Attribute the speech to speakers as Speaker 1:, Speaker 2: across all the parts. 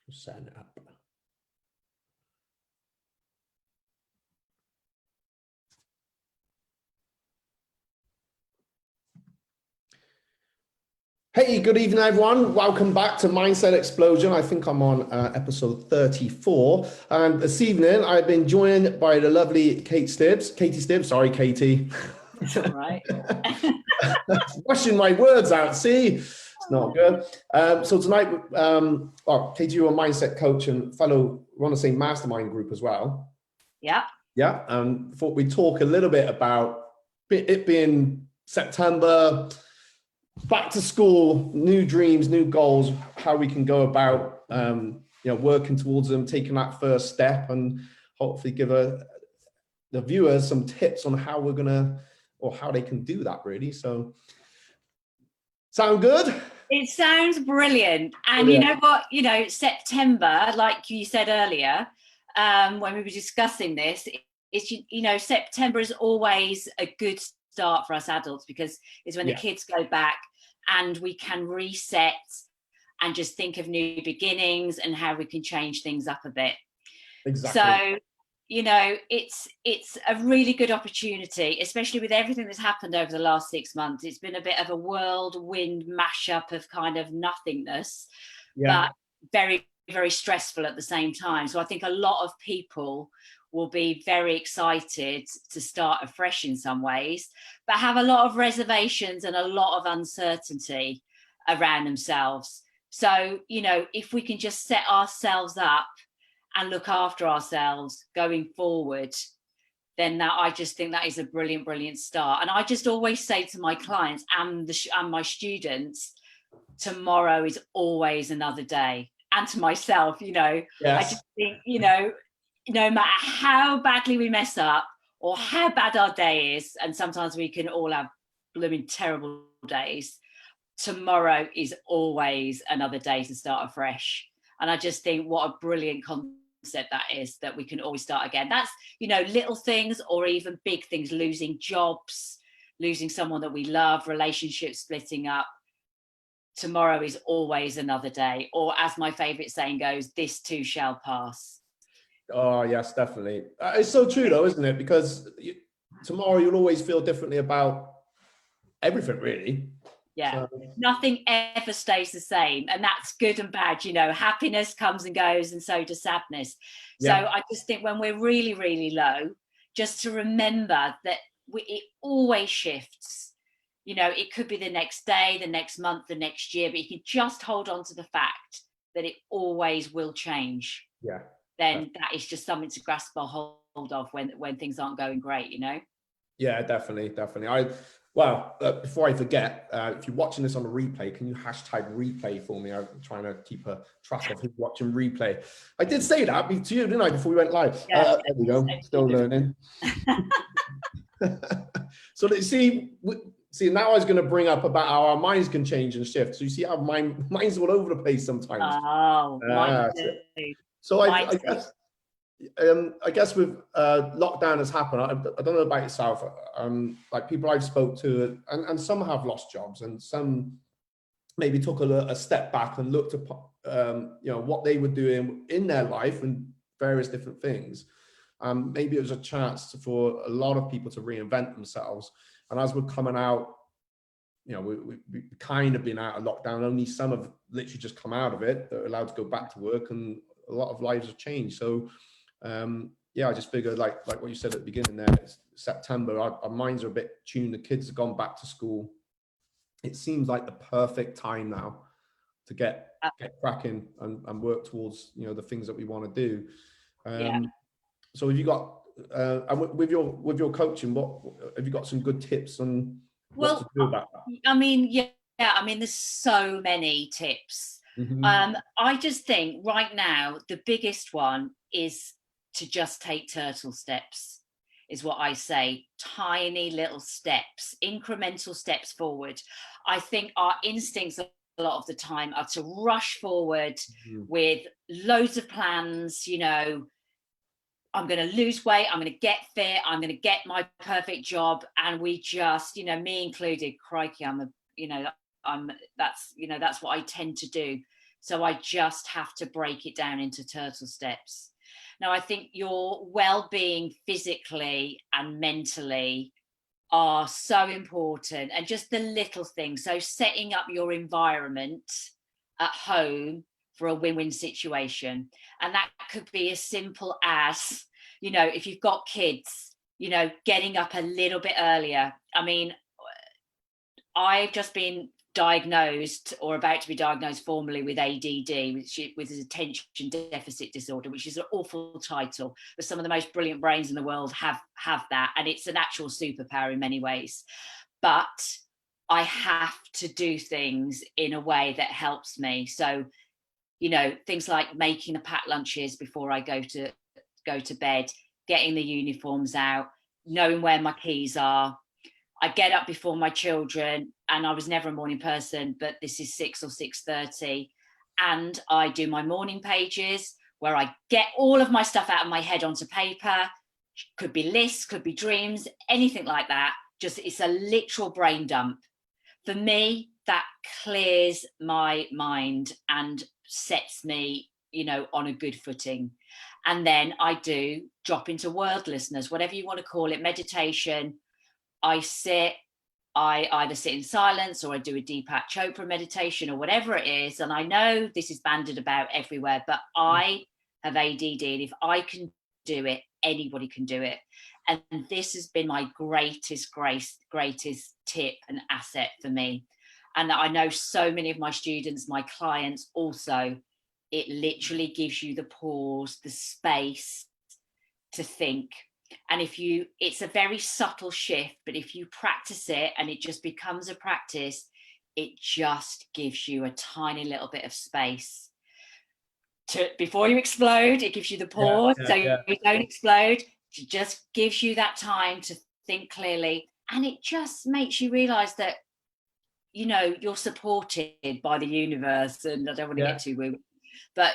Speaker 1: Just setting it up. Hey, good evening, everyone. Welcome back to Mindset Explosion. I think I'm on episode 34. And this evening, I've been joined by the lovely Katie Stibbs. Sorry, Katie.
Speaker 2: It's all right.
Speaker 1: Rushing my words out. See, it's not good. So tonight, Katie, you're a mindset coach and fellow, I want to say, mastermind group as well.
Speaker 2: Yeah.
Speaker 1: Yeah. And thought we'd talk a little bit about it being September, back to school, new dreams, new goals, how we can go about, working towards them, taking that first step, and hopefully give the viewers some tips on how we're gonna, or how they can do that, really. So, sound good?
Speaker 2: It sounds brilliant. And you know what, September, like you said earlier, when we were discussing this, it's, September is always a good start for us adults, because it's when the kids go back and we can reset and just think of new beginnings and how we can change things up a bit.
Speaker 1: Exactly.
Speaker 2: So, it's a really good opportunity, especially with everything that's happened over the last 6 months. It's been a bit of a whirlwind mashup of kind of nothingness, but very, very stressful at the same time. So I think a lot of people will be very excited to start afresh in some ways, but have a lot of reservations and a lot of uncertainty around themselves. So, if we can just set ourselves up and look after ourselves going forward, then I just think that is a brilliant, brilliant start. And I just always say to my clients and my students, tomorrow is always another day. And to myself, I just think, no matter how badly we mess up or how bad our day is, and sometimes we can all have blooming terrible days, tomorrow is always another day to start afresh. And I just think what a brilliant concept that is, that we can always start again. That's, little things or even big things, losing jobs, losing someone that we love, relationships splitting up. Tomorrow is always another day. Or as my favorite saying goes, this too shall pass.
Speaker 1: Oh, yes, definitely. It's so true, though, isn't it? Because tomorrow you'll always feel differently about everything, really.
Speaker 2: Yeah, so nothing ever stays the same. And that's good and bad. Happiness comes and goes, and so does sadness. Yeah. So I just think when we're really, really low, just to remember that it always shifts. It could be the next day, the next month, the next year, but you can just hold on to the fact that it always will change.
Speaker 1: Yeah.
Speaker 2: Then that is just something to grasp a hold of when things aren't going great,
Speaker 1: Yeah, definitely. Before I forget, if you're watching this on a replay, can you hashtag replay for me? I'm trying to keep a track of who's watching replay. I did say that to you, didn't I, before we went live?
Speaker 2: Yeah.
Speaker 1: There we go. Still learning. So now I was going to bring up about how our minds can change and shift. So you see how mine's all over the place sometimes.
Speaker 2: Oh,
Speaker 1: so I guess with lockdown has happened. I don't know about yourself. Like people I've spoke to, and some have lost jobs, and some maybe took a step back and looked at what they were doing in their life and various different things. Maybe it was a chance for a lot of people to reinvent themselves. And as we're coming out, we've kind of been out of lockdown. Only some have literally just come out of it. They're allowed to go back to work, and a lot of lives have changed. So, I just figured, like what you said at the beginning there, it's September, our minds are a bit tuned. The kids have gone back to school. It seems like the perfect time now to get cracking and work towards, the things that we want to do. So have you got, with your coaching, what have you got some good tips on what to do about that?
Speaker 2: There's so many tips.
Speaker 1: Mm-hmm.
Speaker 2: I just think right now, the biggest one is to just take turtle steps, is what I say. Tiny little steps, incremental steps forward. I think our instincts a lot of the time are to rush forward with loads of plans, I'm going to lose weight, I'm going to get fit, I'm going to get my perfect job. And we just, me included, crikey, that's what I tend to do. So I just have to break it down into turtle steps. Now, I think your well-being physically and mentally are so important, and just the little things. So setting up your environment at home for a win-win situation. And that could be as simple as, if you've got kids, getting up a little bit earlier. I mean, I've just been diagnosed, or about to be diagnosed formally, with ADD, with attention deficit disorder, which is an awful title, but some of the most brilliant brains in the world have that, and it's an actual superpower in many ways. But I have to do things in a way that helps me. So, things like making the packed lunches before I go to bed, getting the uniforms out, knowing where my keys are. I get up before my children, and I was never a morning person, but this is 6 or 6:30. And I do my morning pages where I get all of my stuff out of my head onto paper. Could be lists, could be dreams, anything like that. Just, it's a literal brain dump. For me, that clears my mind and sets me, on a good footing. And then I do drop into wordlessness, whatever you want to call it, meditation. I either sit in silence, or I do a Deepak Chopra meditation, or whatever it is. And I know this is banded about everywhere, but I have ADD, and if I can do it, anybody can do it. And this has been my greatest tip and asset for me. And I know so many of my students, my clients also, it literally gives you the pause, the space to think. And it's a very subtle shift, but if you practice it and it just becomes a practice, it just gives you a tiny little bit of space before you explode. It gives you the pause, you don't explode. It just gives you that time to think clearly, and it just makes you realize that you're supported by the universe. And I don't want to get too woo, but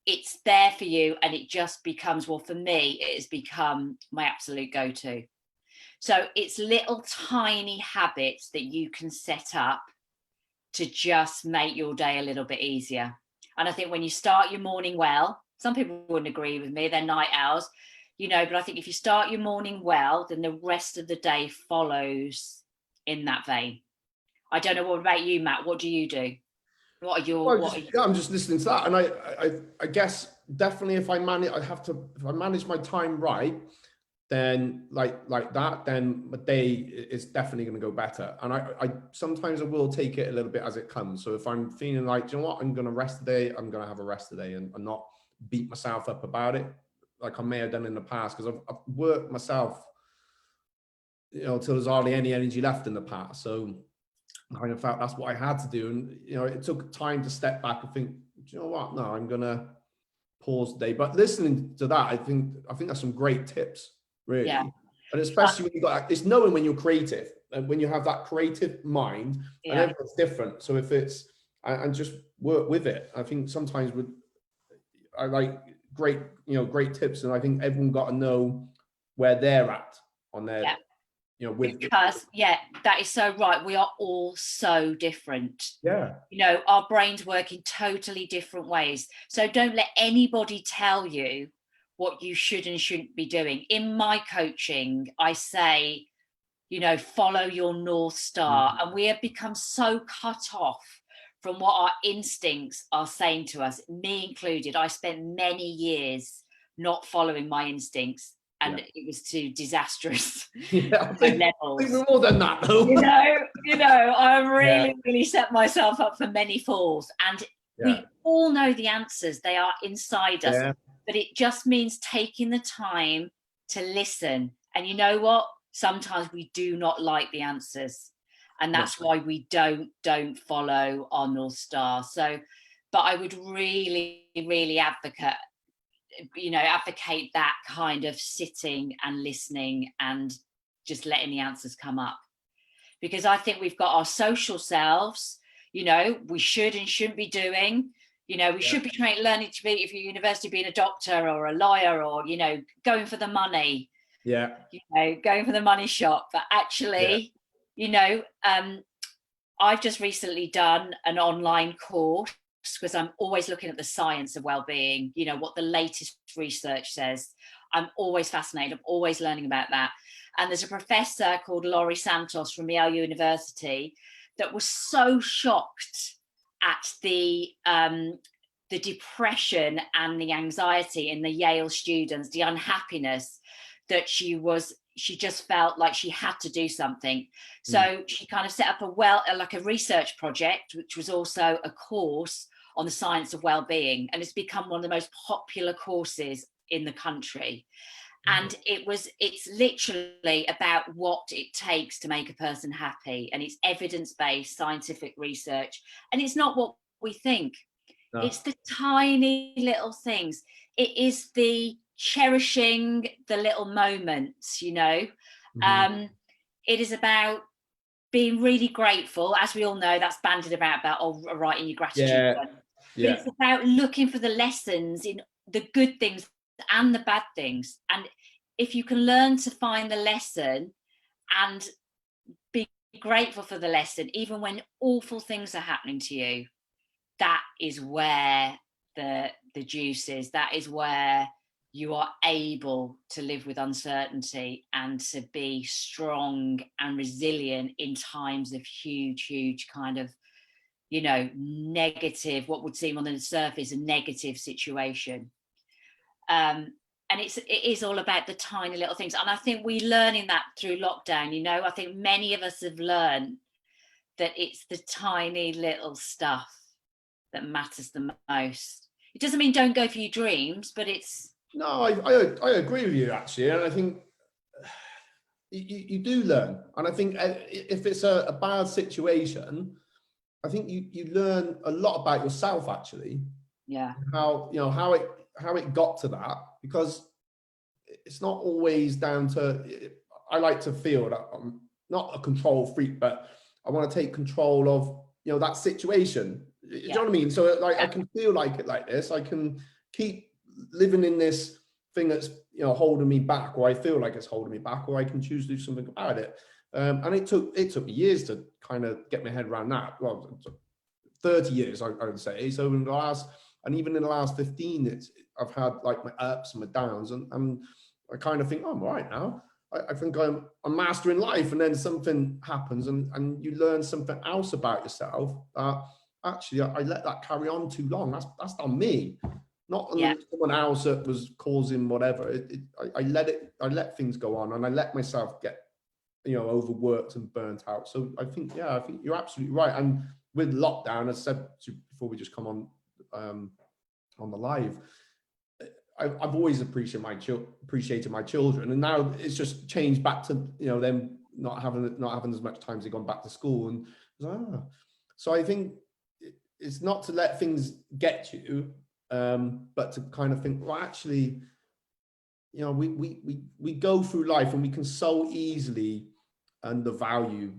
Speaker 2: it's there for you, and it just becomes, well, for me, it has become my absolute go-to. So it's little tiny habits that you can set up to just make your day a little bit easier. And I think when you start your morning well, some people wouldn't agree with me, they're night owls, but I think if you start your morning well, then the rest of the day follows in that vein. I don't know, what about you, Matt? What do you do?
Speaker 1: I'm just listening to that, and I guess definitely if I manage my time right, then like that, then my day is definitely going to go better. And I sometimes I will take it a little bit as it comes. So if I'm feeling like, do you know what, I'm going to rest today, I'm going to have a rest today, and not beat myself up about it like I may have done in the past, because I've worked myself, till there's hardly any energy left in the past. So I kind of felt that's what I had to do. And, it took time to step back and think, do you know what? No, I'm going to pause today. But listening to that, I think that's some great tips, really. Yeah. And especially when it's knowing when you're creative, and when you have that creative mind, and everyone's different. So if it's, and just work with it. I think sometimes I like great tips. And I think everyone got to know where they're at on their,
Speaker 2: because that is so right. We are all so different.
Speaker 1: Yeah.
Speaker 2: Our brains work in totally different ways. So don't let anybody tell you what you should and shouldn't be doing. In my coaching, I say, follow your North Star. And we have become so cut off from what our instincts are saying to us, me included. I spent many years not following my instincts, and it was too disastrous.
Speaker 1: I think we're more than that, though.
Speaker 2: I really set myself up for many falls. And we all know the answers. They are inside us. Yeah. But it just means taking the time to listen. And you know what? Sometimes we do not like the answers. And that's why we don't follow our North Star. So, but I would really, really advocate that kind of sitting and listening and just letting the answers come up. Because I think we've got our social selves, we should and shouldn't be doing. We should be learning to be, if you're at university, being a doctor or a lawyer, or, going for the money. Yeah. Going for the money shot. But actually, I've just recently done an online course because I'm always looking at the science of well-being, you know, what the latest research says. I'm always fascinated. I'm always learning about that. And there's a professor called Laurie Santos from Yale University that was so shocked at the depression and the anxiety in the Yale students, the unhappiness, that she just felt like she had to do something. So she kind of set up a research project, which was also a course on the science of well-being, and it's become one of the most popular courses in the country. And it's literally about what it takes to make a person happy, and it's evidence-based scientific research, and it's not what we think. No. It's the tiny little things. It is the cherishing the little moments, you know. It is about being really grateful, as we all know. That's bandied about writing your gratitude. But it's about looking for the lessons in the good things and the bad things. And if you can learn to find the lesson and be grateful for the lesson, even when awful things are happening to you, that is where the juice is. That is where you are able to live with uncertainty and to be strong and resilient in times of huge kind of, you know, negative, what would seem on the surface a negative situation. And it is all about the tiny little things. And I think we're learning that through lockdown, you know. I think many of us have learned that it's the tiny little stuff that matters the most. It doesn't mean don't go for your dreams, but it's...
Speaker 1: No, I agree with you, actually. And I think you do learn. And I think if it's a bad situation, I think you learn a lot about yourself, actually.
Speaker 2: Yeah.
Speaker 1: How it got to that, because it's not always down to... I like to feel that I'm not a control freak, but I want to take control of, you know, that situation. You know what I mean? So like, I can feel like it like this. I can keep living in this thing that's, you know, holding me back, or I feel like it's holding me back, or I can choose to do something about it. And it took me years to kind of get my head around that. Well, 30 years, I would say. So in the last, and even in the last 15, I've had like my ups and my downs, and I kind of think, oh, I'm all right now. I think I'm mastering life, and then something happens, and you learn something else about yourself. Actually, I let that carry on too long. That's on me, not on someone else that was causing whatever. I let things go on, and I let myself get, you know, overworked and burnt out. So I think you're absolutely right. And with lockdown, as I said before we just come on the live, I've always appreciated my children, and now it's just changed back to, you know, them not having as much time as they've gone back to school. And so I think it's not to let things get you, but to kind of think, well, actually, you know, we go through life and we can so easily undervalue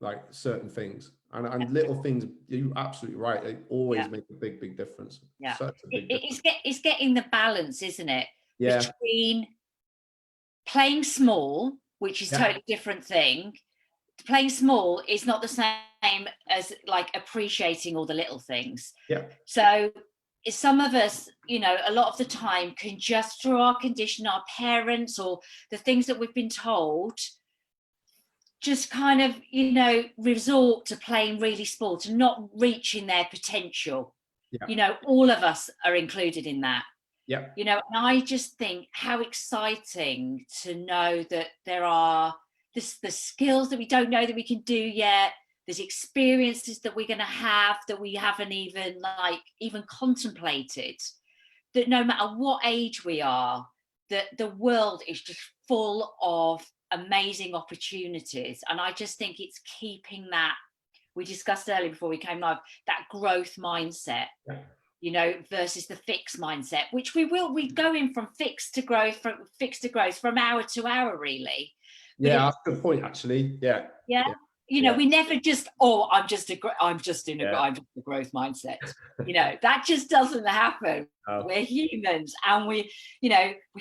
Speaker 1: like certain things, and little things. You're absolutely right. They always make a big difference.
Speaker 2: Yeah,
Speaker 1: Such a big difference.
Speaker 2: It's getting the balance, isn't it?
Speaker 1: Yeah.
Speaker 2: Between playing small, which is a totally different thing. Playing small is not the same as like appreciating all the little things.
Speaker 1: Yeah.
Speaker 2: So some of us, you know, a lot of the time can just, through our condition, our parents, or the things that we've been told, just kind of, you know, resort to playing really small, to not reaching their potential. You know, all of us are included in that. You know, and I just think how exciting to know that there are the skills that we don't know that we can do yet. There's experiences that we're going to have that we haven't even contemplated. That no matter what age we are, that the world is just full of amazing opportunities. And I just think it's keeping that, we discussed earlier before we came live, that growth mindset, you know, versus the fixed mindset, which we're going from fixed to growth, from hour to hour, really.
Speaker 1: That's a good point, actually.
Speaker 2: You know, we never just, I'm just a growth mindset. You know, that just doesn't happen. We're humans, and we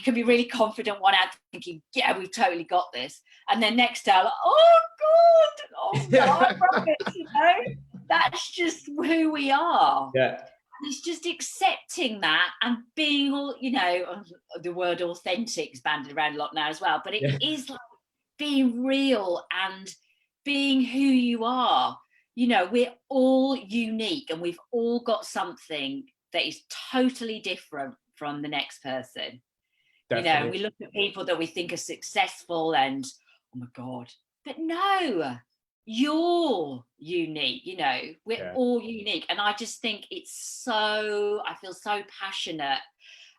Speaker 2: can be really confident one hour thinking, we've totally got this, and then next hour, like, oh god, I'm rubbish, you know. That's just who we are.
Speaker 1: Yeah.
Speaker 2: It's just accepting that and being all, the word authentic is bandied around a lot now as well, but it is like being real and being who you are. We're all unique and we've all got something that is totally different from the next person.
Speaker 1: Definitely.
Speaker 2: We look at people that we think are successful and, oh my God, but no, you're unique. We're all unique. And I just think I feel so passionate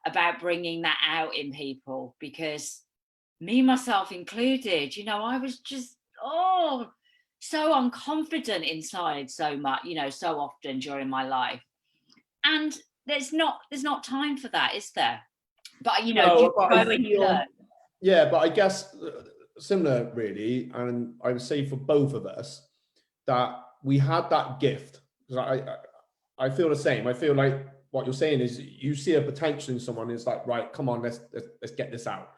Speaker 2: about bringing that out in people, because me, myself included, I was just, so unconfident inside so much, so often during my life. And there's not time for that, is there? But, you grow and you learn.
Speaker 1: Yeah, but I guess similar really. And I would say for both of us that we had that gift, because I feel the same. I feel like what you're saying is you see a potential in someone, it's like, right, come on, let's get this out.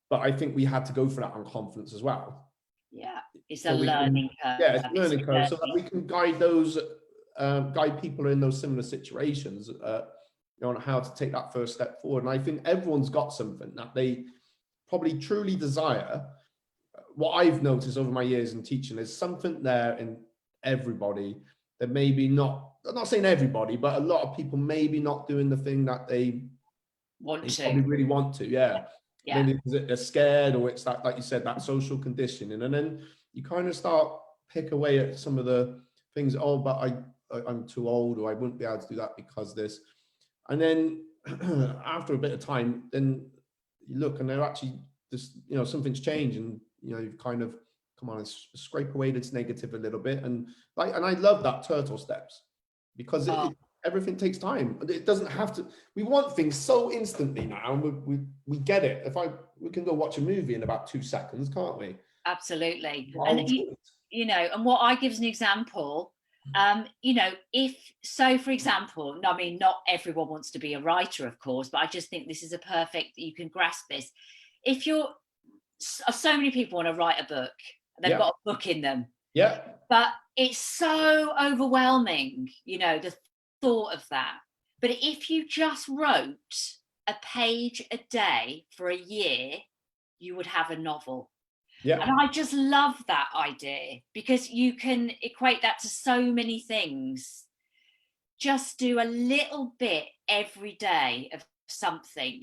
Speaker 1: But I think we had to go for that unconfidence as well.
Speaker 2: Yeah, it's a learning curve.
Speaker 1: Yeah, it's a learning curve, so that we can guide people in those similar situations, on how to take that first step forward. And I think everyone's got something that they probably truly desire. What I've noticed over my years in teaching is something there in everybody that maybe not, I'm not saying everybody, but a lot of people maybe not doing the thing that they probably really want to. Yeah. Maybe they're scared, or it's that, like you said, that social conditioning. And then you kind of start pick away at some of the things. Oh, but I'm too old, or I wouldn't be able to do that because this. And then after a bit of time, then you look and they're actually just, something's changed, and you've kind of come on and scrape away this negative a little bit. And I love that turtle steps, because everything takes time. It doesn't have to. We want things so instantly now, and we get it. We can go watch a movie in about 2 seconds, can't we?
Speaker 2: Absolutely. And and what I give as an example, for example, not everyone wants to be a writer, of course, but I just think this is a perfect, you can grasp this. If so many people want to write a book, they've got a book in them.
Speaker 1: Yeah.
Speaker 2: But it's so overwhelming, the thought of that. But if you just wrote a page a day for a year, you would have a novel. Yeah. And I just love that idea, because you can equate that to so many things. Just do a little bit every day of something,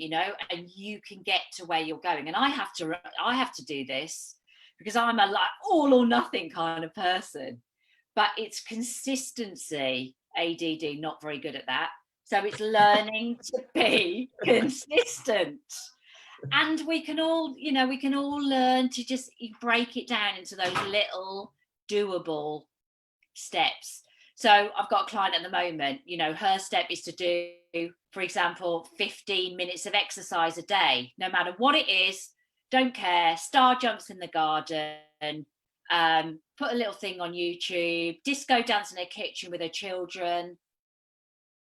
Speaker 2: and you can get to where you're going. And I have to do this because I'm a all or nothing kind of person, but it's consistency. ADD, not very good at that. So it's learning to be consistent. And we can all learn to just break it down into those little doable steps. So I've got a client at the moment, her step is to do, for example, 15 minutes of exercise a day, no matter what it is, don't care, star jumps in the garden, put a little thing on YouTube, disco dance in her kitchen with her children,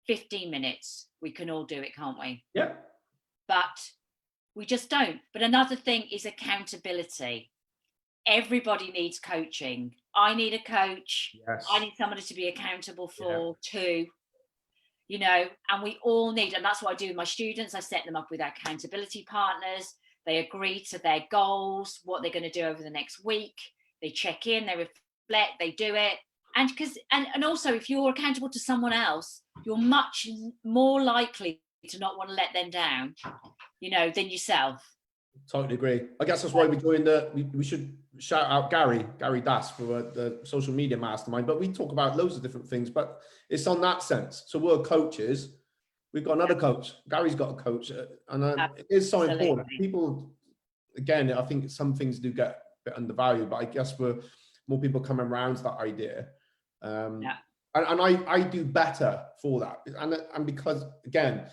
Speaker 2: 15 minutes. We can all do it, can't we?
Speaker 1: Yeah.
Speaker 2: But we just don't. But another thing is accountability. Everybody needs coaching. I need a coach.
Speaker 1: Yes.
Speaker 2: I need somebody to be accountable for too. And we all need, and that's what I do with my students. I set them up with accountability partners. They agree to their goals, what they're going to do over the next week. They check in, they reflect, they do it. And also, if you're accountable to someone else, you're much more likely to not want to let them down, than yourself.
Speaker 1: Totally agree. I guess that's why we're doing we should shout out Gary Das for the social media mastermind, but we talk about loads of different things, but it's on that sense. So we're coaches. We've got another coach. Gary's got a coach, and it is so important. People, again, I think some things do get a bit undervalued, but I guess more people coming around to that idea. And I do better for that. And because, again,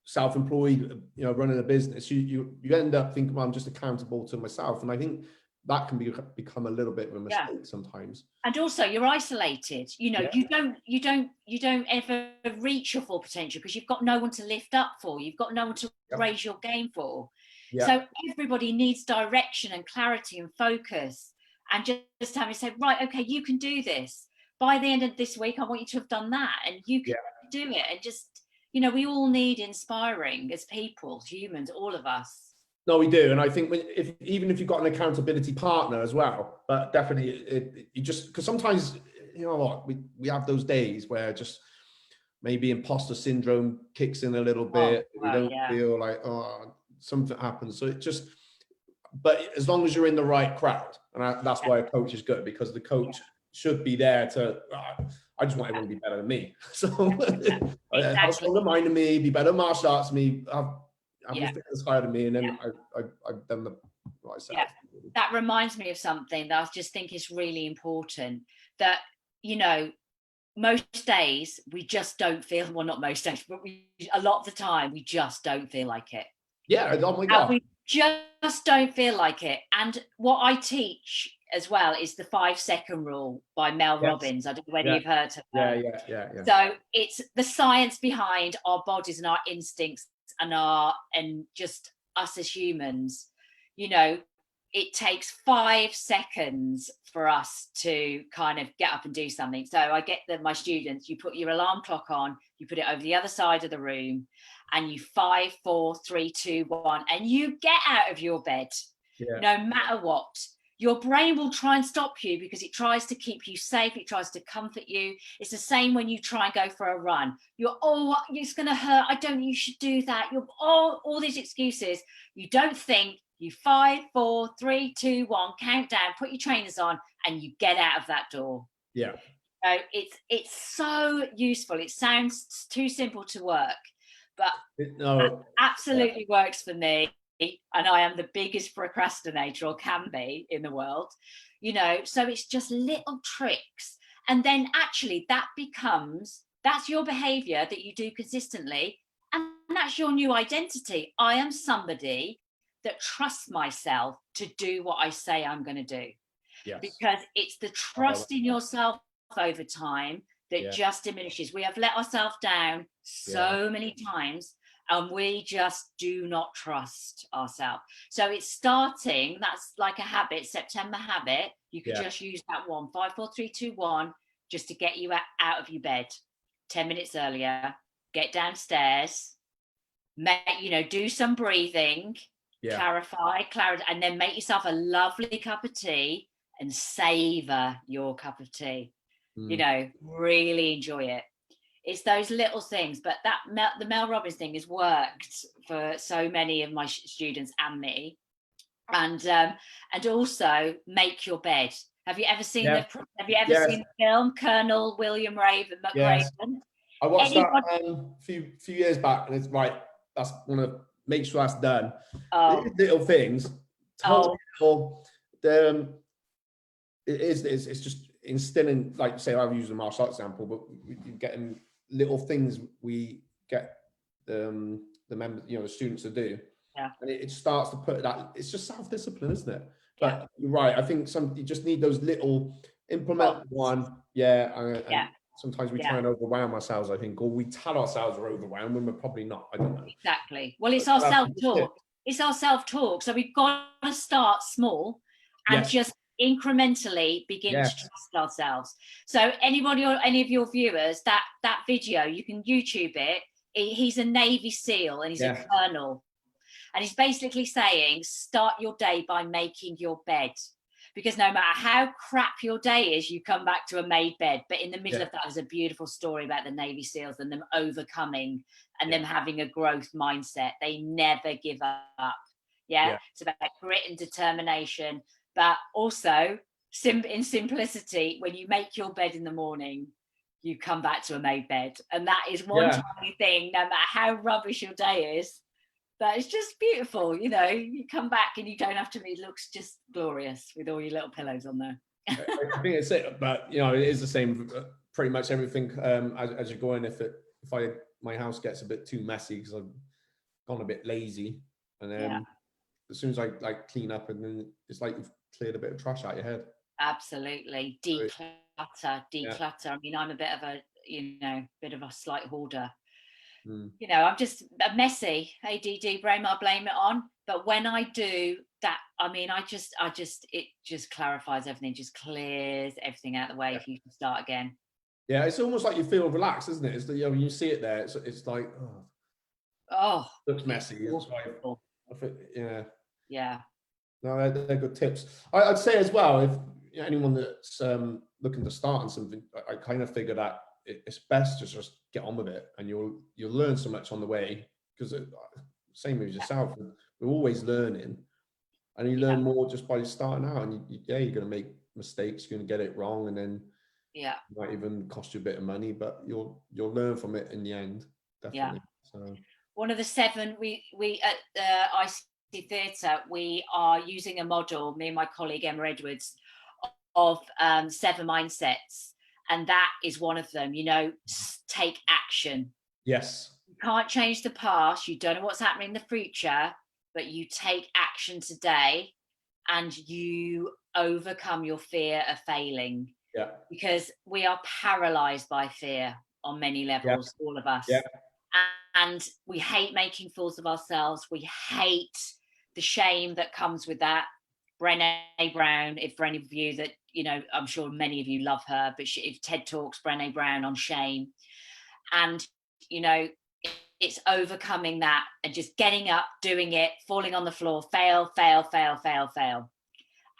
Speaker 1: self-employed, running a business, you end up thinking, well, I'm just accountable to myself. And I think that can become a little bit of a mistake sometimes.
Speaker 2: And also you're isolated, you don't ever reach your full potential because you've got no one to lift up for, you've got no one to raise your game for. So everybody needs direction and clarity and focus. and just having said, right, okay, you can do this. By the end of this week, I want you to have done that, and you can do it. And just, we all need inspiring as people, humans, all of us.
Speaker 1: No, we do. And I think even if you've got an accountability partner as well, but definitely you just, because sometimes, you know what, we have those days where just maybe imposter syndrome kicks in a little bit. We don't feel like, oh, something happens. So it just, but as long as you're in the right crowd, and that's why a coach is good, because the coach should be there to, I just want everyone to be better than me. So have a stronger mind than me, be better martial arts than me, have your fitness higher than me, and then I've done the right stuff.
Speaker 2: That reminds me of something that I just think is really important, that, most days we just don't feel, well, not most days, but a lot of the time we just don't feel like it.
Speaker 1: Yeah, oh my God.
Speaker 2: We just don't feel like it. And what I teach as well is the 5-second rule by Mel Robbins. I don't know whether you've heard of her.
Speaker 1: Yeah.
Speaker 2: So it's the science behind our bodies and our instincts and just us as humans. It takes 5 seconds for us to kind of get up and do something. So I get my students, you put your alarm clock on, you put it over the other side of the room, and you 5, 4, 3, 2, 1, and you get out of your bed. No matter what. Your brain will try and stop you because it tries to keep you safe. It tries to comfort you. It's the same when you try and go for a run. It's going to hurt. You should do that. All these excuses. You don't think. You 5, 4, 3, 2, 1, count down, put your trainers on, and you get out of that door.
Speaker 1: Yeah.
Speaker 2: So it's so useful. It sounds too simple to work, but it absolutely works for me. And I am the biggest procrastinator, or can be, in the world. So it's just little tricks. And then actually that's your behavior that you do consistently. And that's your new identity. I am somebody that trusts myself to do what I say I'm going to do.
Speaker 1: Yes.
Speaker 2: Because it's the trust in yourself over time that just diminishes. We have let ourselves down so many times, and we just do not trust ourselves. So it's starting, that's like a habit, September habit. You could just use that 5, 4, 3, 2, 1, just to get you out of your bed 10 minutes earlier, get downstairs, do some breathing, clarify, and then make yourself a lovely cup of tea and savor your cup of tea. Really enjoy it. It's those little things, but the Mel Robbins thing has worked for so many of my students and me. And also make your bed. Have you ever seen seen the film Colonel William Raven McRaven?
Speaker 1: I watched that a few years back, and it's right. That's one of make sure that's done. Little things. It's just instilling, like say I've used a martial arts example, but you're getting little things we get the members, the students to do. And it starts to put that, it's just self-discipline, isn't it? But you're right. I think you just need those little implement one. Sometimes we try and overwhelm ourselves, I think, or we tell ourselves we're overwhelmed when we're probably not. I don't know.
Speaker 2: Exactly. Well, it's our self-talk. It's our self-talk. So we've got to start small and just incrementally begin to trust ourselves. So anybody or any of your viewers, that video, you can YouTube it. He's a Navy SEAL and he's a colonel. And he's basically saying, start your day by making your bed. Because no matter how crap your day is, you come back to a made bed. But in the middle of that is a beautiful story about the Navy SEALs and them overcoming and them having a growth mindset. They never give up. It's about grit and determination. But also, in simplicity, when you make your bed in the morning, you come back to a made bed. And that is one tiny thing, no matter how rubbish your day is. That is just beautiful, you come back and you don't have to, it looks just glorious with all your little pillows on there.
Speaker 1: I think it's it, but it is the same for pretty much everything as you're going. If my house gets a bit too messy because I've gone a bit lazy, and then as soon as I clean up, and then it's like you've cleared a bit of trash out your head.
Speaker 2: Absolutely. Declutter. I mean, I'm a bit of a slight hoarder. You know, I'm just a messy ADD brain, I blame it on. But when I do that, I mean, it just clarifies everything, just clears everything out of the way for you to start again.
Speaker 1: Yeah, it's almost like you feel relaxed, isn't it? It's the, you know, when you see it there, it's like, looks messy. It's like,
Speaker 2: Yeah.
Speaker 1: No, they're good tips. I'd say as well, if anyone that's looking to start on something, I kind of figure that it's best to just get on with it, and you'll learn so much on the way. Because same with yourself, we're always learning, and you learn more just by starting out. And you're going to make mistakes, you're going to get it wrong, and then it might even cost you a bit of money, but you'll learn from it in the end, definitely. So
Speaker 2: one of the 7 we at IC Theatre, we are using a model, me and my colleague Emma Edwards, of 7 mindsets, and that is one of them. You know, take action.
Speaker 1: Yes.
Speaker 2: You can't change the past, you don't know what's happening in the future, but you take action today and you overcome your fear of failing.
Speaker 1: Yeah.
Speaker 2: Because we are paralyzed by fear on many levels, all of us.
Speaker 1: Yeah.
Speaker 2: And we hate making fools of ourselves. We hate the shame that comes with that. Brené Brown, if for any of you that, you know, I'm sure many of you love her, but if TED Talks, Brené Brown on shame. And, you know, it's overcoming that and just getting up, doing it, falling on the floor, fail.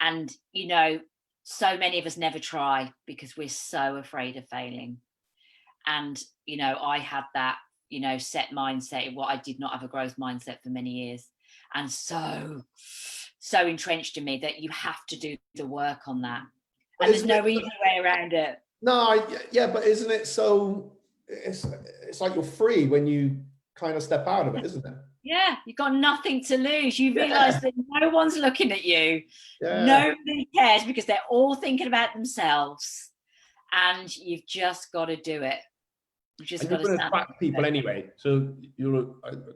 Speaker 2: And, you know, so many of us never try because we're so afraid of failing. And, you know, I had that, you know, set mindset. I did not have a growth mindset for many years. And so entrenched in me that you have to do the work on that. And there's no easy way around it.
Speaker 1: No, but isn't it so, it's like you're free when you kind of step out of it, isn't it?
Speaker 2: Yeah, you've got nothing to lose. You realise that no one's looking at you.
Speaker 1: Yeah.
Speaker 2: Nobody cares because they're all thinking about themselves. And you've just got to do it. You're going to
Speaker 1: attract people anyway. So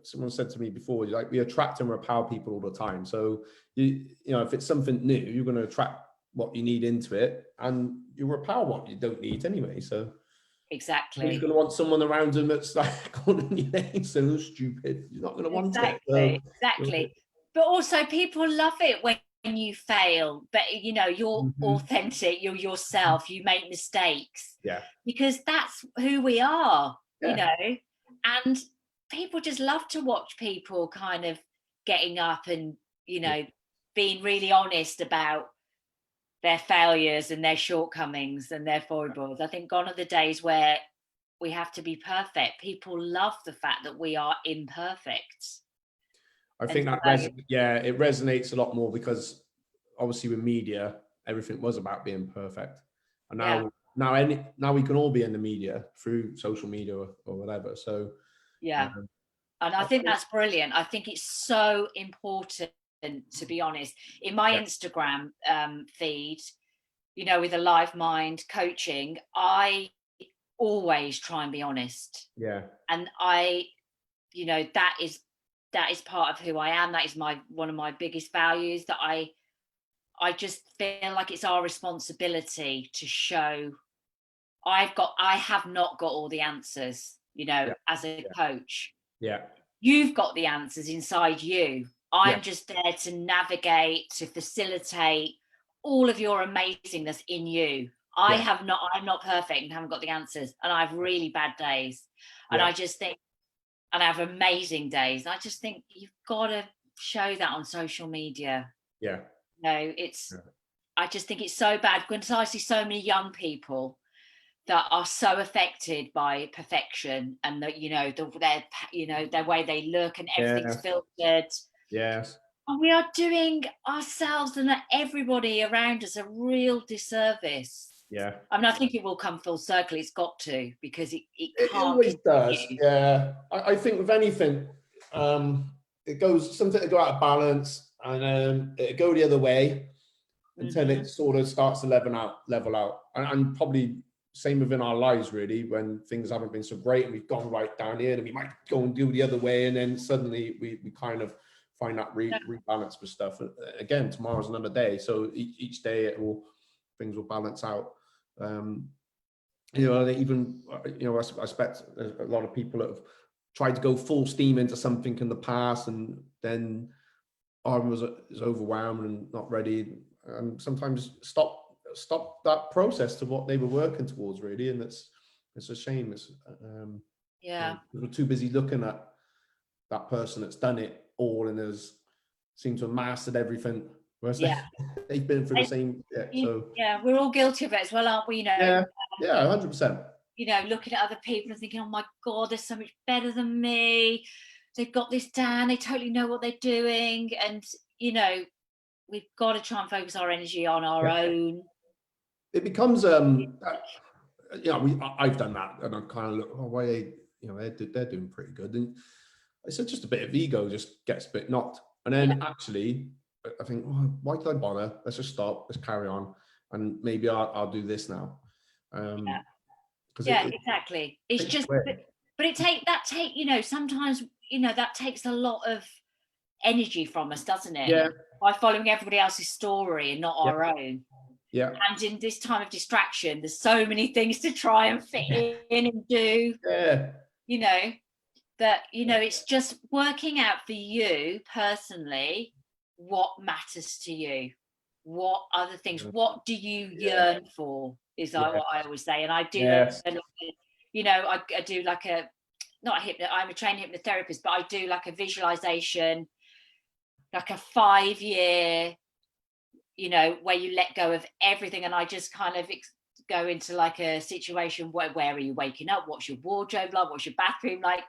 Speaker 1: someone said to me before, like, we attract and repel people all the time. So you know, if it's something new, you're going to attract what you need into it, and you repel what you don't need anyway. So
Speaker 2: exactly,
Speaker 1: you're going to want someone around them that's like calling you names, so stupid. You're not going to want it. So,
Speaker 2: exactly. But also, people love it when you fail, but you know, you're authentic, you're yourself, you make mistakes, because that's who we are, you know. And people just love to watch people kind of getting up and, you know, being really honest about their failures and their shortcomings and their foibles. I think gone are the days where we have to be perfect. People love the fact that we are imperfect.
Speaker 1: I think that it resonates a lot more, because obviously with media, everything was about being perfect, and now we can all be in the media through social media or whatever. So
Speaker 2: and I think that's brilliant. I think it's so important, to be honest. In my Instagram feed, you know, with AliveMind coaching, I always try and be honest. And I, you know, that is part of who I am. That is one of my biggest values, that I just feel like it's our responsibility to show I have not got all the answers, you know, as a coach. You've got the answers inside you. I'm just there to navigate, to facilitate all of your amazingness in you. I'm not perfect and haven't got the answers, and I have really bad days. And I just think, and I have amazing days. I just think you've got to show that on social media. No, I just think it's so bad because I see so many young people that are so affected by perfection, and that, you know, their way they look and everything's filtered. And we are doing ourselves and everybody around us a real disservice. I mean, I think it will come full circle. It's got to, because it
Speaker 1: always does. I think with anything, it goes, something to go out of balance, and it go the other way until it sort of starts to level out. And probably same within our lives, really, when things haven't been so great and we've gone right down here, and we might go and do the other way, and then suddenly we kind of find that rebalance with stuff. Again, tomorrow's another day, so each day things will balance out. You know, even, you know, I expect a lot of people that have tried to go full steam into something in the past, and then is overwhelmed and not ready, and sometimes stop that process to what they were working towards, really. And it's a shame. It's we're too busy looking at that person that's done it all and has seemed to have mastered everything, whereas they've been through the same.
Speaker 2: We're all guilty of it as well, aren't we?
Speaker 1: 100%.
Speaker 2: Looking at other people and thinking, oh my God, they're so much better than me. They've got this down. They totally know what they're doing. And, we've got to try and focus our energy on our own.
Speaker 1: It becomes, I've done that, and I kind of look, why they're doing pretty good. And it's just a bit of ego just gets a bit knocked. And then actually, I think, why did I bother? Let's just stop. Let's carry on. And maybe I'll do this now.
Speaker 2: Exactly. It's just, but sometimes, that takes a lot of energy from us, doesn't it?
Speaker 1: Yeah.
Speaker 2: By following everybody else's story and not our own.
Speaker 1: Yeah.
Speaker 2: And in this time of distraction, there's so many things to try and fit in and do.
Speaker 1: Yeah.
Speaker 2: It's just working out for you personally what matters to you. What other things? What do you yearn for? Is what I always say. And I do, I do like I'm a trained hypnotherapist, but I do like a visualization, like a 5-year, where you let go of everything. And I just kind of go into like a situation where are you waking up? What's your wardrobe like? What's your bathroom like?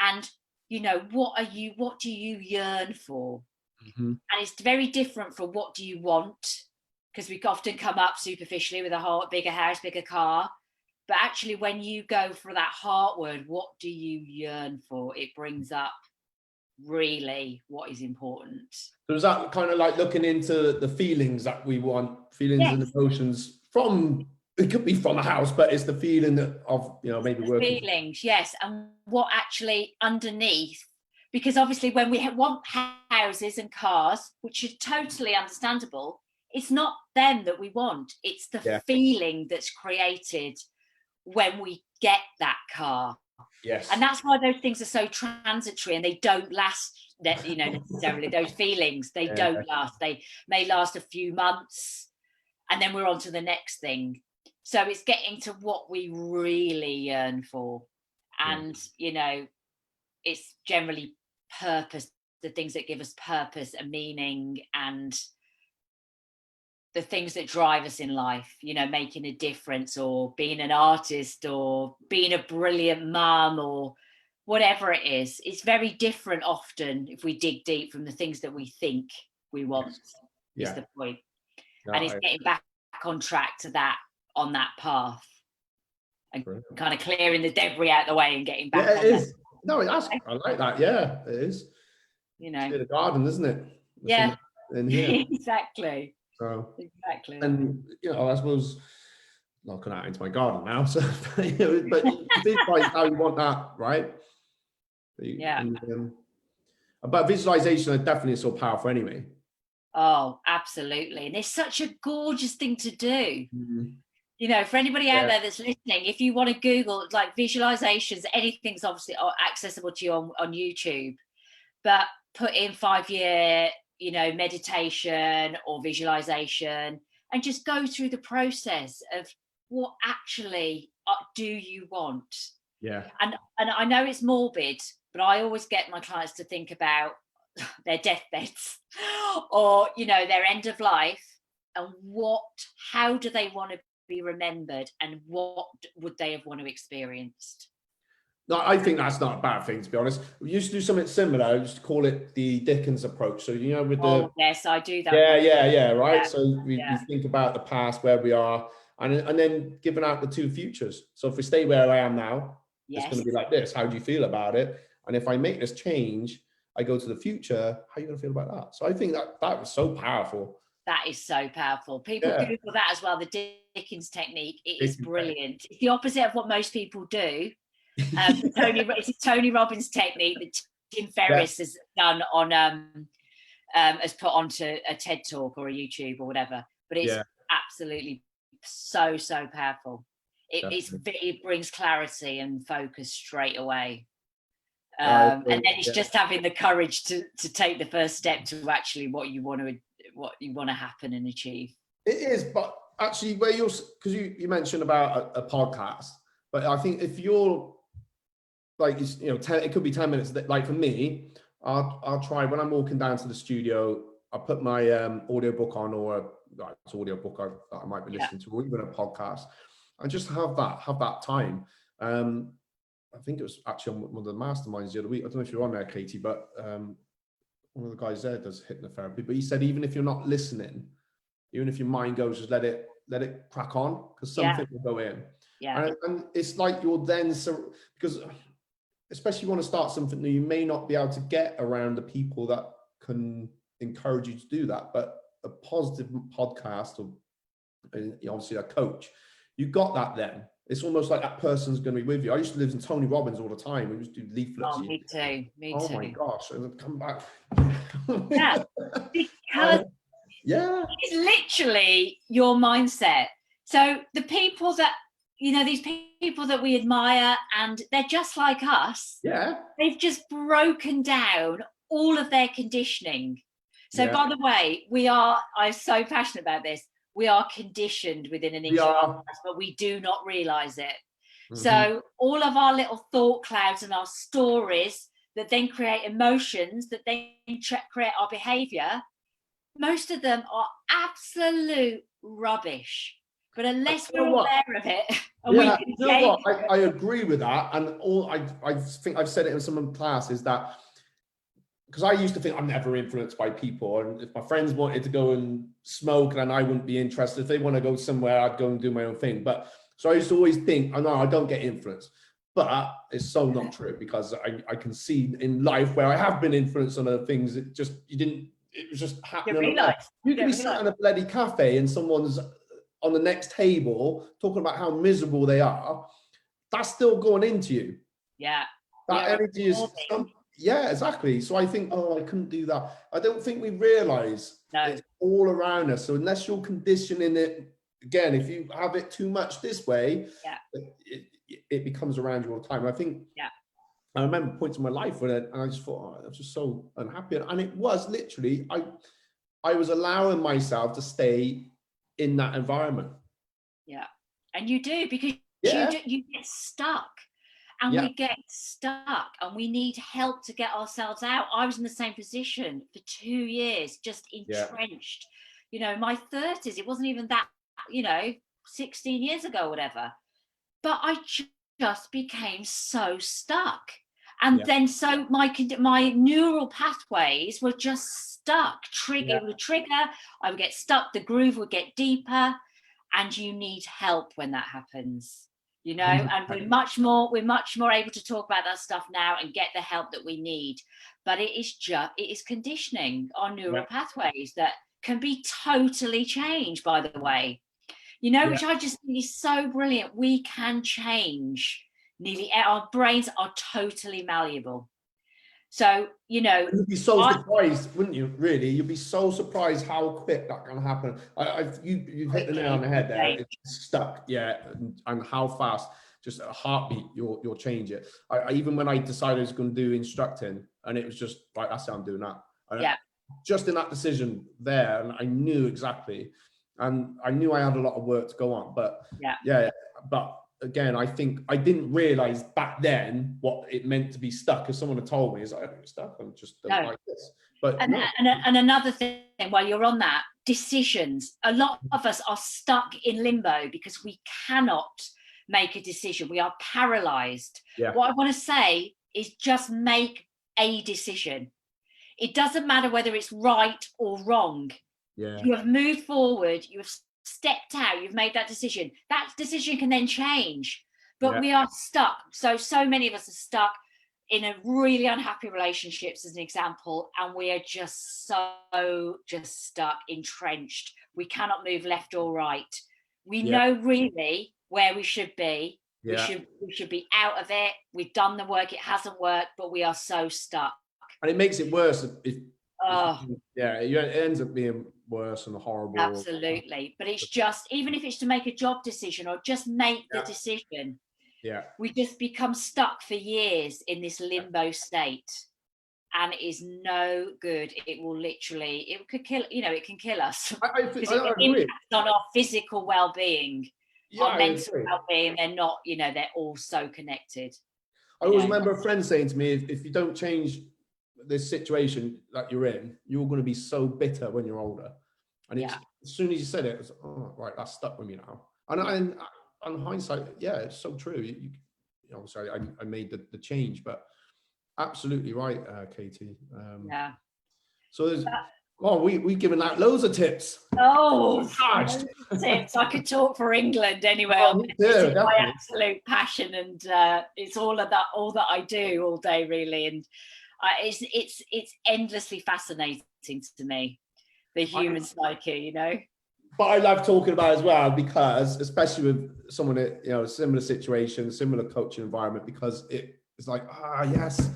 Speaker 2: And, what do you yearn for?
Speaker 1: Mm-hmm.
Speaker 2: And it's very different from what do you want? Because we often come up superficially with a bigger house, bigger car. But actually, when you go for that heart word, what do you yearn for? It brings up really what is important.
Speaker 1: So is that kind of like looking into the feelings that we want, feelings and emotions from, it could be from a house, but it's the feeling of, maybe working.
Speaker 2: Feelings, yes. And what actually underneath, because obviously when we want houses and cars, which is totally understandable, it's not them that we want. It's the feeling that's created when we get that car.
Speaker 1: Yes.
Speaker 2: And that's why those things are so transitory and they don't last, necessarily. Those feelings, they don't last. They may last a few months and then we're on to the next thing. So it's getting to what we really yearn for. And, it's generally purpose, the things that give us purpose and meaning, and the things that drive us in life, making a difference, or being an artist, or being a brilliant mum, or whatever it is. It's very different often if we dig deep from the things that we think we want, is the point. And it's getting back on track to that, on that path, and kind of clearing the debris out of the way and getting back on that.
Speaker 1: No, I like that. Yeah, it is. It's the garden, isn't it? In here.
Speaker 2: Exactly.
Speaker 1: So
Speaker 2: exactly.
Speaker 1: And I suppose not going out into my garden now. So, but you visualize how you want that, right? But visualization is definitely so powerful anyway.
Speaker 2: Oh, absolutely. And it's such a gorgeous thing to do.
Speaker 1: Mm-hmm.
Speaker 2: For anybody out there that's listening, if you want to Google like visualizations, anything's obviously accessible to you on YouTube, but put in 5-year, meditation or visualization, and just go through the process of what actually do you want. And I know it's morbid, but I always get my clients to think about their deathbeds or their end of life, and how do they want to be remembered, and what would they have want to experienced.
Speaker 1: No, I think that's not a bad thing, to be honest. We used to do something similar. I used to call it the Dickens approach. So, with the...
Speaker 2: yes, I do that.
Speaker 1: Right? So we think about the past, where we are, and then giving out the 2 futures. So if we stay where I am now, it's going to be like this. How do you feel about it? And if I make this change, I go to the future, how are you going to feel about that? So I think that was so powerful.
Speaker 2: That is so powerful. People Google that as well, the Dickens technique. It is brilliant. It's the opposite of what most people do. It's a Tony Robbins technique that Tim Ferriss has done on has put onto a TED talk or a YouTube or whatever. But it's absolutely so powerful. It brings clarity and focus straight away. And then it's just having the courage to take the first step to actually what you want to happen and achieve.
Speaker 1: It is, but actually, where you're, because you mentioned about a podcast, but I think if you're like, it could be 10 minutes. Like for me, I'll try when I'm walking down to the studio, I'll put my audiobook on, or it's audiobook that I might be listening to, or even a podcast, and just have that time. I think it was actually on one of the masterminds the other week. I don't know if you're on there, Katie, but one of the guys there does hypnotherapy. But he said, even if you're not listening, even if your mind goes, just let it crack on, because something will go in.
Speaker 2: Yeah.
Speaker 1: And it's like you're then, because especially if you want to start something new, you may not be able to get around the people that can encourage you to do that. But a positive podcast, or obviously a coach, you got that then. It's almost like that person's going to be with you. I used to live in Tony Robbins all the time. We used to do leaflets.
Speaker 2: Oh, me too.
Speaker 1: Oh my gosh. And I'd come back.
Speaker 2: Yeah. Because it's literally your mindset. So the people that, these people that we admire, and they're just like us.
Speaker 1: Yeah.
Speaker 2: They've just broken down all of their conditioning. So by the way, I'm so passionate about this. We are conditioned within an inch of us, but we do not realize it. Mm-hmm. So all of our little thought clouds and our stories that then create emotions that then create our behavior, most of them are absolute rubbish. But unless we're aware of it, and we can change it.
Speaker 1: I agree with that. And I think I've said it in some of the classes that, because I used to think I'm never influenced by people, and if my friends wanted to go and smoke, then I wouldn't be interested. If they want to go somewhere, I'd go and do my own thing. But so I used to always think, I know I don't get influenced, but it's so not true, because I can see in life where I have been influenced on other things. It was just happening. You can be sat in a bloody cafe and someone's on the next table talking about how miserable they are. That's still going into you.
Speaker 2: Yeah.
Speaker 1: That energy is. Yeah, exactly. So I think, I couldn't do that. I don't think we realize it's all around us. So unless you're conditioning it, again, if you have it too much this way, it becomes around you all the time. I think, I remember points in my life when I just thought, I was just so unhappy. And it was literally, I was allowing myself to stay in that environment.
Speaker 2: Yeah. And you do, because you get stuck. And we get stuck, and we need help to get ourselves out. I was in the same position for 2 years, just entrenched. My 30s, it wasn't even that, 16 years ago, whatever. But I just became so stuck. And then so my neural pathways were just stuck. It would trigger, I would get stuck, the groove would get deeper, and you need help when that happens. And we're much more able to talk about that stuff now and get the help that we need. But it is conditioning our neural pathways that can be totally changed, by the way, which I just think is so brilliant. We can change. Our brains are totally malleable. So,
Speaker 1: you'd be so surprised, wouldn't you? Really, you'd be so surprised how quick that can happen. You've hit the nail on the head there. It's stuck, and how fast, just a heartbeat, you'll change it. I even when I decided I was going to do instructing, and it was just like, that's how I'm doing that. Just in that decision there, and I knew exactly, and I knew I had a lot of work to go on, but but. Again, I think I didn't realize back then what it meant to be stuck. If someone had told me, I'm stuck, I'm just like this. But
Speaker 2: and another thing, while you're on that, decisions. A lot of us are stuck in limbo because we cannot make a decision. We are paralyzed. What I want to say is just make a decision. It doesn't matter whether it's right or wrong. You have moved forward. You have stepped out, you've made that decision. That decision can then change, but we are stuck. So many of us are stuck in a really unhappy relationships, as an example, and we are just stuck, entrenched. We cannot move left or right. We know really where we should be. We should be out of it. We've done the work, it hasn't worked, but we are so stuck.
Speaker 1: And it makes it worse it ends up being worse and horrible.
Speaker 2: Absolutely. But it's just, even if it's to make a job decision or just make the decision,
Speaker 1: Yeah.
Speaker 2: We just become stuck for years in this limbo state, and it is no good. It will literally, it could kill, it can kill us because it
Speaker 1: agree.
Speaker 2: impacts on our physical well-being,
Speaker 1: Yeah,
Speaker 2: our
Speaker 1: I
Speaker 2: mental
Speaker 1: agree.
Speaker 2: well-being. They're not, they're all so connected.
Speaker 1: I always remember a friend saying to me, if you don't change this situation that you're in, you're going to be so bitter when you're older. And as soon as you said it, was, oh, right, that's stuck with me now. And on hindsight, yeah, it's so true. Obviously, I made the change, but absolutely right, Katie.
Speaker 2: Yeah.
Speaker 1: So there's, we given out loads of tips.
Speaker 2: Oh, tips. I could talk for England anyway. This is my absolute passion, and it's all that I do all day, really. And it's endlessly fascinating to me, the human psyche,
Speaker 1: But I love talking about it as well, because especially with someone in similar situation, similar coaching environment, because it's like, yes,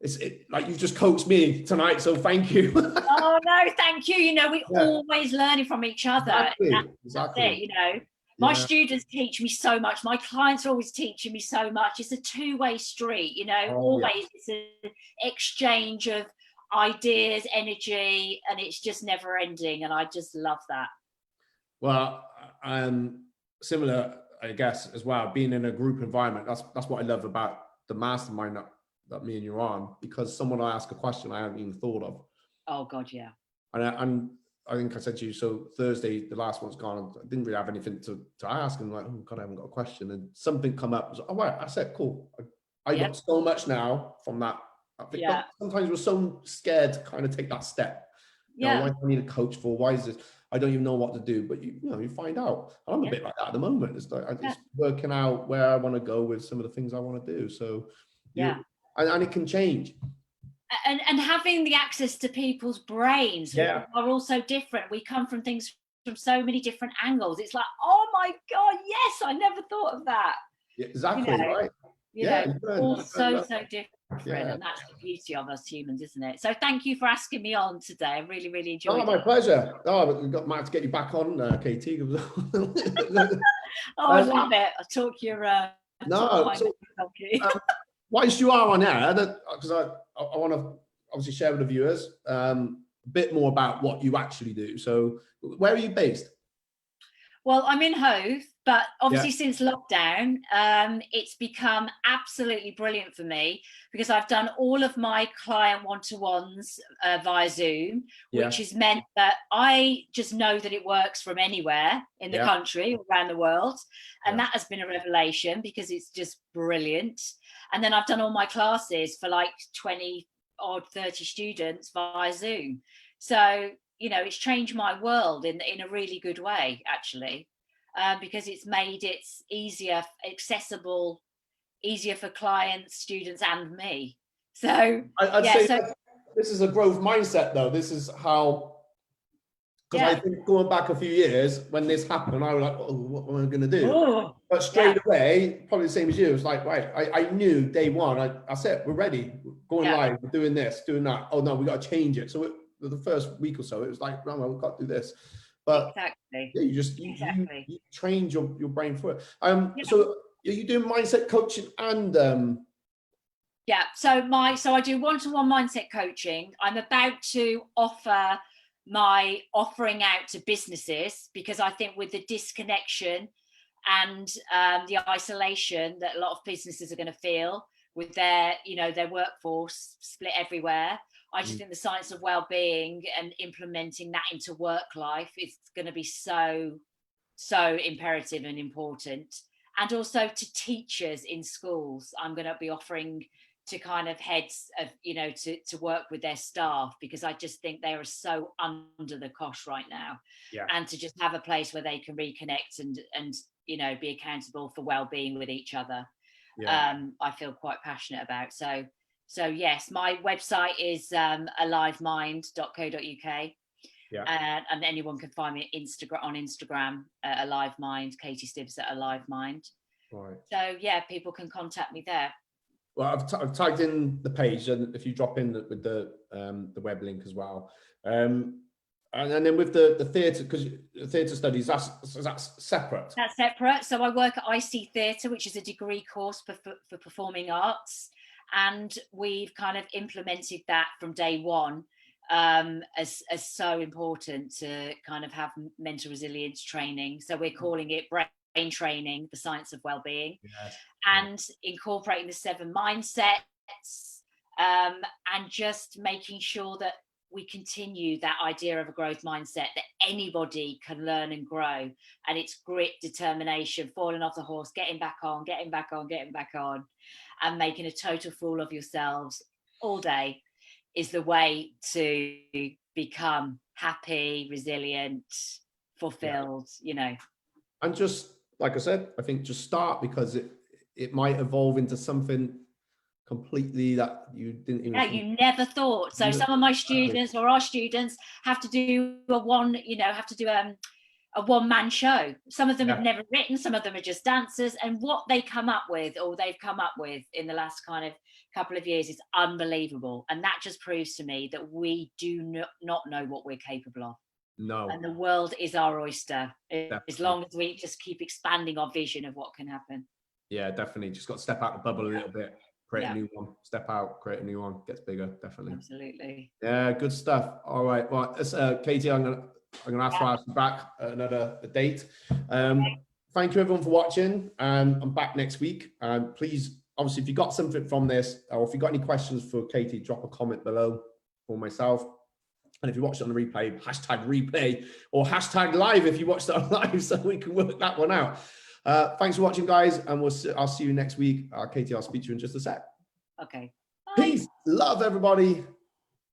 Speaker 1: it's like you've just coached me tonight, so thank you.
Speaker 2: Oh no, thank you. We're always learning from each other.
Speaker 1: Exactly.
Speaker 2: That's it. My students teach me so much. My clients are always teaching me so much. It's a two-way street, always. It's an exchange of ideas, energy, and it's just never ending. And I just love that.
Speaker 1: Well, similar, I guess, as well, being in a group environment. That's what I love about the mastermind that me and you're on, because someone will ask a question I haven't even thought of.
Speaker 2: Oh God, yeah.
Speaker 1: And I think I said to you, so Thursday, the last one's gone. I didn't really have anything to ask, and I'm like, oh God, I haven't got a question. And something come up. Oh right, I said, cool. I got so much now from that. But sometimes we're so scared to kind of take that step. Why do I need a coach for? Why is this? I don't even know what to do. But you find out. And I'm a bit like that at the moment. It's like I'm just working out where I want to go with some of the things I want to do. So and it can change.
Speaker 2: And having the access to people's brains who are also different. We come from things from so many different angles. It's like, oh my God, yes, I never thought of that.
Speaker 1: Yeah, exactly, right.
Speaker 2: All so different. And that's the beauty of us humans, isn't it? So thank you for asking me on today. I really, really enjoyed it.
Speaker 1: My pleasure. Might have to get you back on, Katie.
Speaker 2: I love it. I'll talk your
Speaker 1: whilst you are on air, because I want to obviously share with the viewers a bit more about what you actually do. So where are you based?
Speaker 2: Well, I'm in Hove, but obviously since lockdown, it's become absolutely brilliant for me, because I've done all of my client one-to-ones via Zoom, which has meant that I just know that it works from anywhere in the country or around the world. And that has been a revelation, because it's just brilliant. And then I've done all my classes for like 20 or 30 students via Zoom. So it's changed my world in a really good way, actually, because it's made it easier, accessible, easier for clients, students, and me. So
Speaker 1: I'd say this is a growth mindset, though. This is how, because I think going back a few years when this happened, I was like, oh, what am I going to do?
Speaker 2: Oh,
Speaker 1: but straight away, probably the same as you, it's like, right, I knew day one, I said, we're ready, we're going live, we're doing this, doing that. Oh no, we got to change it. So the first week or so, it was like, no, we've got to do this. But you just you trained your brain for it. So are you doing mindset coaching and
Speaker 2: so I do one-to-one mindset coaching. I'm about to offer my offering out to businesses, because I think with the disconnection and the isolation that a lot of businesses are going to feel with their their workforce split everywhere, I just think the science of well-being and implementing that into work life is going to be so imperative and important. And also to teachers in schools, I'm going to be offering to kind of heads of to work with their staff, because I just think they are so under the cosh right now, and to just have a place where they can reconnect and be accountable for well-being with each other. I feel quite passionate about. So yes, my website is AliveMind.co.uk. And anyone can find me on Instagram at AliveMind, Katie Stibbs at AliveMind.
Speaker 1: Right.
Speaker 2: So people can contact me there.
Speaker 1: Well, I've tagged in the page, and if you drop in with the web link as well. And then with the theatre, because theatre studies, that's separate.
Speaker 2: That's separate. So I work at IC Theatre, which is a degree course for performing arts. And we've kind of implemented that from day one as so important to kind of have mental resilience training. So we're calling it brain training, the science of well-being, yes. And incorporating the 7 mindsets and just making sure that we continue that idea of a growth mindset, that anybody can learn and grow. And it's grit, determination, falling off the horse, getting back on, and making a total fool of yourselves all day is the way to become happy, resilient, fulfilled, you know.
Speaker 1: And just, like I said, I think just start, because it might evolve into something completely that you didn't even think.
Speaker 2: You never thought. So some of my students or our students have to do a one-man show. Some of them have never written, some of them are just dancers, and what they come up with, or they've come up with in the last kind of couple of years, is unbelievable. And that just proves to me that we do not know what we're capable of.
Speaker 1: No.
Speaker 2: And the world is our oyster, as long as we just keep expanding our vision of what can happen. Yeah,
Speaker 1: definitely. Just got to step out the bubble a little bit. Create a new one, step out, create a new one, gets bigger, definitely.
Speaker 2: Absolutely.
Speaker 1: Yeah, good stuff. All right, well, Katie, I'm gonna ask for us back at another date. Thank you everyone for watching. I'm back next week. Please, obviously, if you got something from this, or if you got any questions for Katie, drop a comment below for myself. And if you watched it on the replay, #replay or #live if you watched it on live, so we can work that one out. Thanks for watching, guys, and I'll see you next week. Katie, I'll speak to you in just a sec.
Speaker 2: Okay.
Speaker 1: Bye. Peace. Love, everybody.